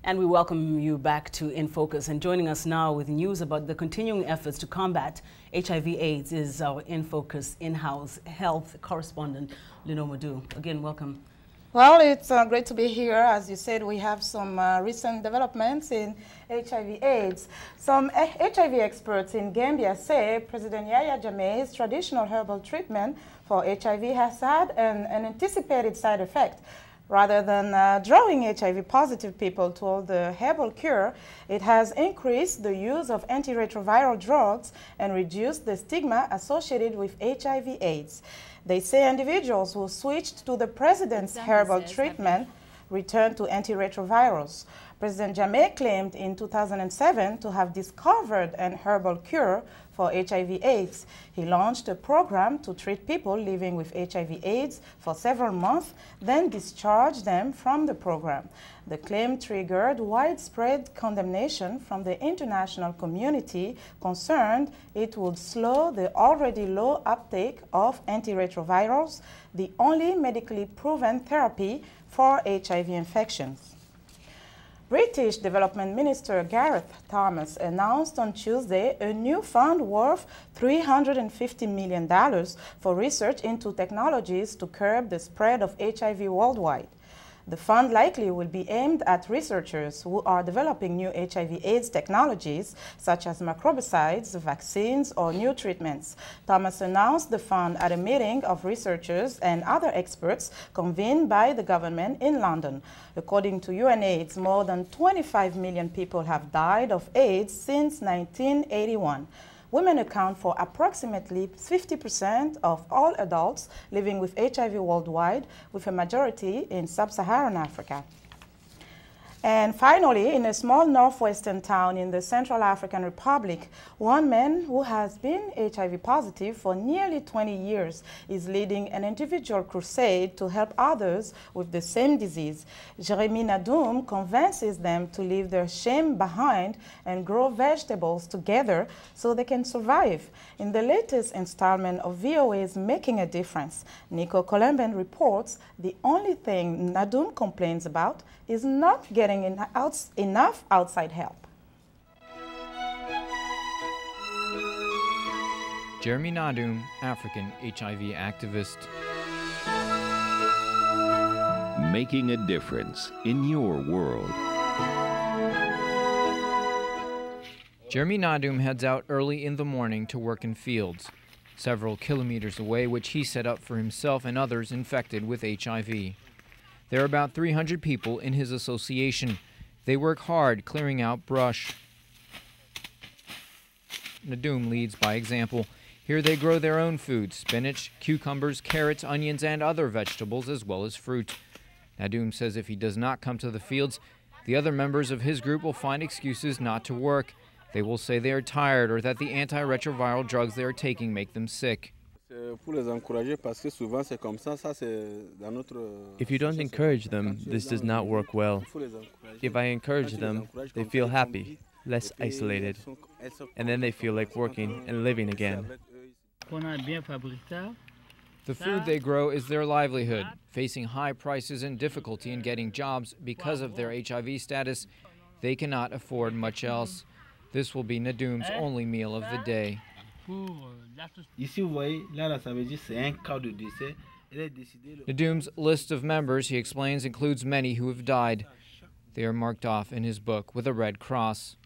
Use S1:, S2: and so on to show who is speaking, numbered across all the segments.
S1: And we welcome you back to In Focus. And joining us now with news about the continuing efforts to combat HIV/AIDS is our In Focus in-house health correspondent, Lino Madu. Again, welcome.
S2: Well, it's great to be here. As you said, we have some recent developments in HIV/AIDS. Some HIV experts in Gambia say President Yahya Jammeh's traditional herbal treatment for HIV has had an anticipated side effect. Rather than drawing HIV-positive people toward the herbal cure, it has increased the use of antiretroviral drugs and reduced the stigma associated with HIV/AIDS. They say individuals who switched to the president's herbal treatment returned to antiretrovirals. President Jammeh claimed in 2007 to have discovered an herbal cure for HIV/AIDS. He launched a program to treat people living with HIV/AIDS for several months, then discharged them from the program. The claim triggered widespread condemnation from the international community, concerned it would slow the already low uptake of antiretrovirals, the only medically proven therapy for HIV infections. British Development Minister Gareth Thomas announced on Tuesday a new fund worth $350 million for research into technologies to curb the spread of HIV worldwide. The fund likely will be aimed at researchers who are developing new HIV/AIDS technologies, such as microbicides, vaccines, or new treatments. Thomas announced the fund at a meeting of researchers and other experts convened by the government in London. According to UNAIDS, more than 25 million people have died of AIDS since 1981. Women account for approximately 50% of all adults living with HIV worldwide, with a majority in sub-Saharan Africa. And finally, in a small northwestern town in the Central African Republic, one man who has been HIV positive for nearly 20 years is leading an individual crusade to help others with the same disease. Jeremy Nadoum convinces them to leave their shame behind and grow vegetables together so they can survive. In the latest installment of VOA's Making a Difference, Nico Colomban reports the only thing Nadoum complains about is not getting enough outside help.
S3: Jeremy Nadoum, African HIV activist.
S4: Making a difference in your world.
S3: Jeremy Nadoum heads out early in the morning to work in fields, several kilometers away, which he set up for himself and others infected with HIV. There are about 300 people in his association. They work hard clearing out brush. Nadoum leads by example. Here they grow their own food: spinach, cucumbers, carrots, onions, and other vegetables, as well as fruit. Nadoum says if he does not come to the fields, the other members of his group will find excuses not to work. They will say they are tired or that the antiretroviral drugs they are taking make them sick.
S5: If you don't encourage them, this does not work well. If I encourage them, they feel happy, less isolated, and then they feel like working and living again.
S3: The food they grow is their livelihood. Facing high prices and difficulty in getting jobs because of their HIV status, they cannot afford much else. This will be Nadoum's only meal of the day. Nadoum's list of members, he explains, includes many who have died. They are marked off in his book with a red cross.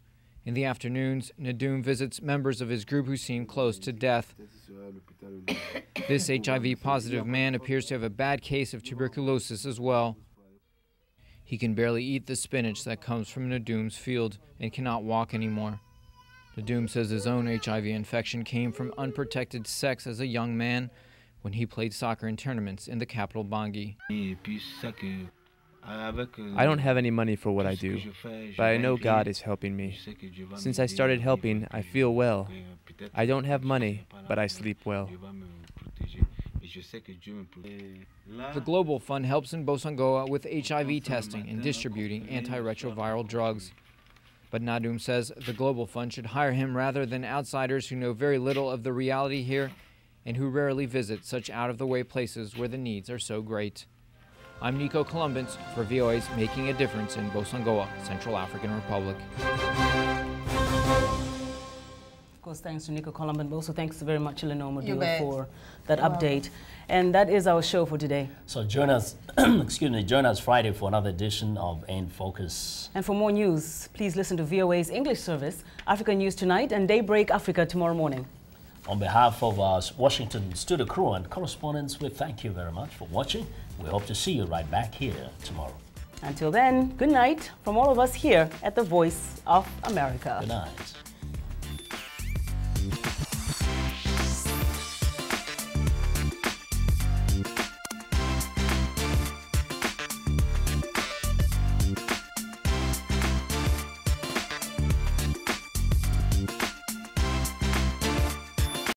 S3: In the afternoons, Nadoum visits members of his group who seem close to death. This HIV-positive man appears to have a bad case of tuberculosis as well. He can barely eat the spinach that comes from Nadoum's field and cannot walk anymore. Nadoum says his own HIV infection came from unprotected sex as a young man when he played soccer in tournaments in the capital Bangui.
S5: I don't have any money for what I do, but I know God is helping me. Since I started helping, I feel well. I don't have money, but I sleep well.
S3: The Global Fund helps in Bosangoa with HIV testing and distributing antiretroviral drugs. But Nadoum says the Global Fund should hire him rather than outsiders who know very little of the reality here and who rarely visit such out-of-the-way places where the needs are so great. I'm Nico Columbans for VOA's Making a Difference in Bosangoa, Central African Republic.
S1: Of course, thanks to Nico Columban, but also thanks very much to Lenore
S2: You
S1: Madu
S2: bet.
S1: for that update. And that is our show for today.
S6: So join us, join us Friday for another edition of In Focus.
S1: And for more news, please listen to VOA's English service, Africa News Tonight and Daybreak Africa tomorrow morning.
S6: On behalf of our Washington studio crew and correspondents, we thank you very much for watching. We hope to see you right back here tomorrow.
S1: Until then, good night from all of us here at the Voice of America.
S6: Good night.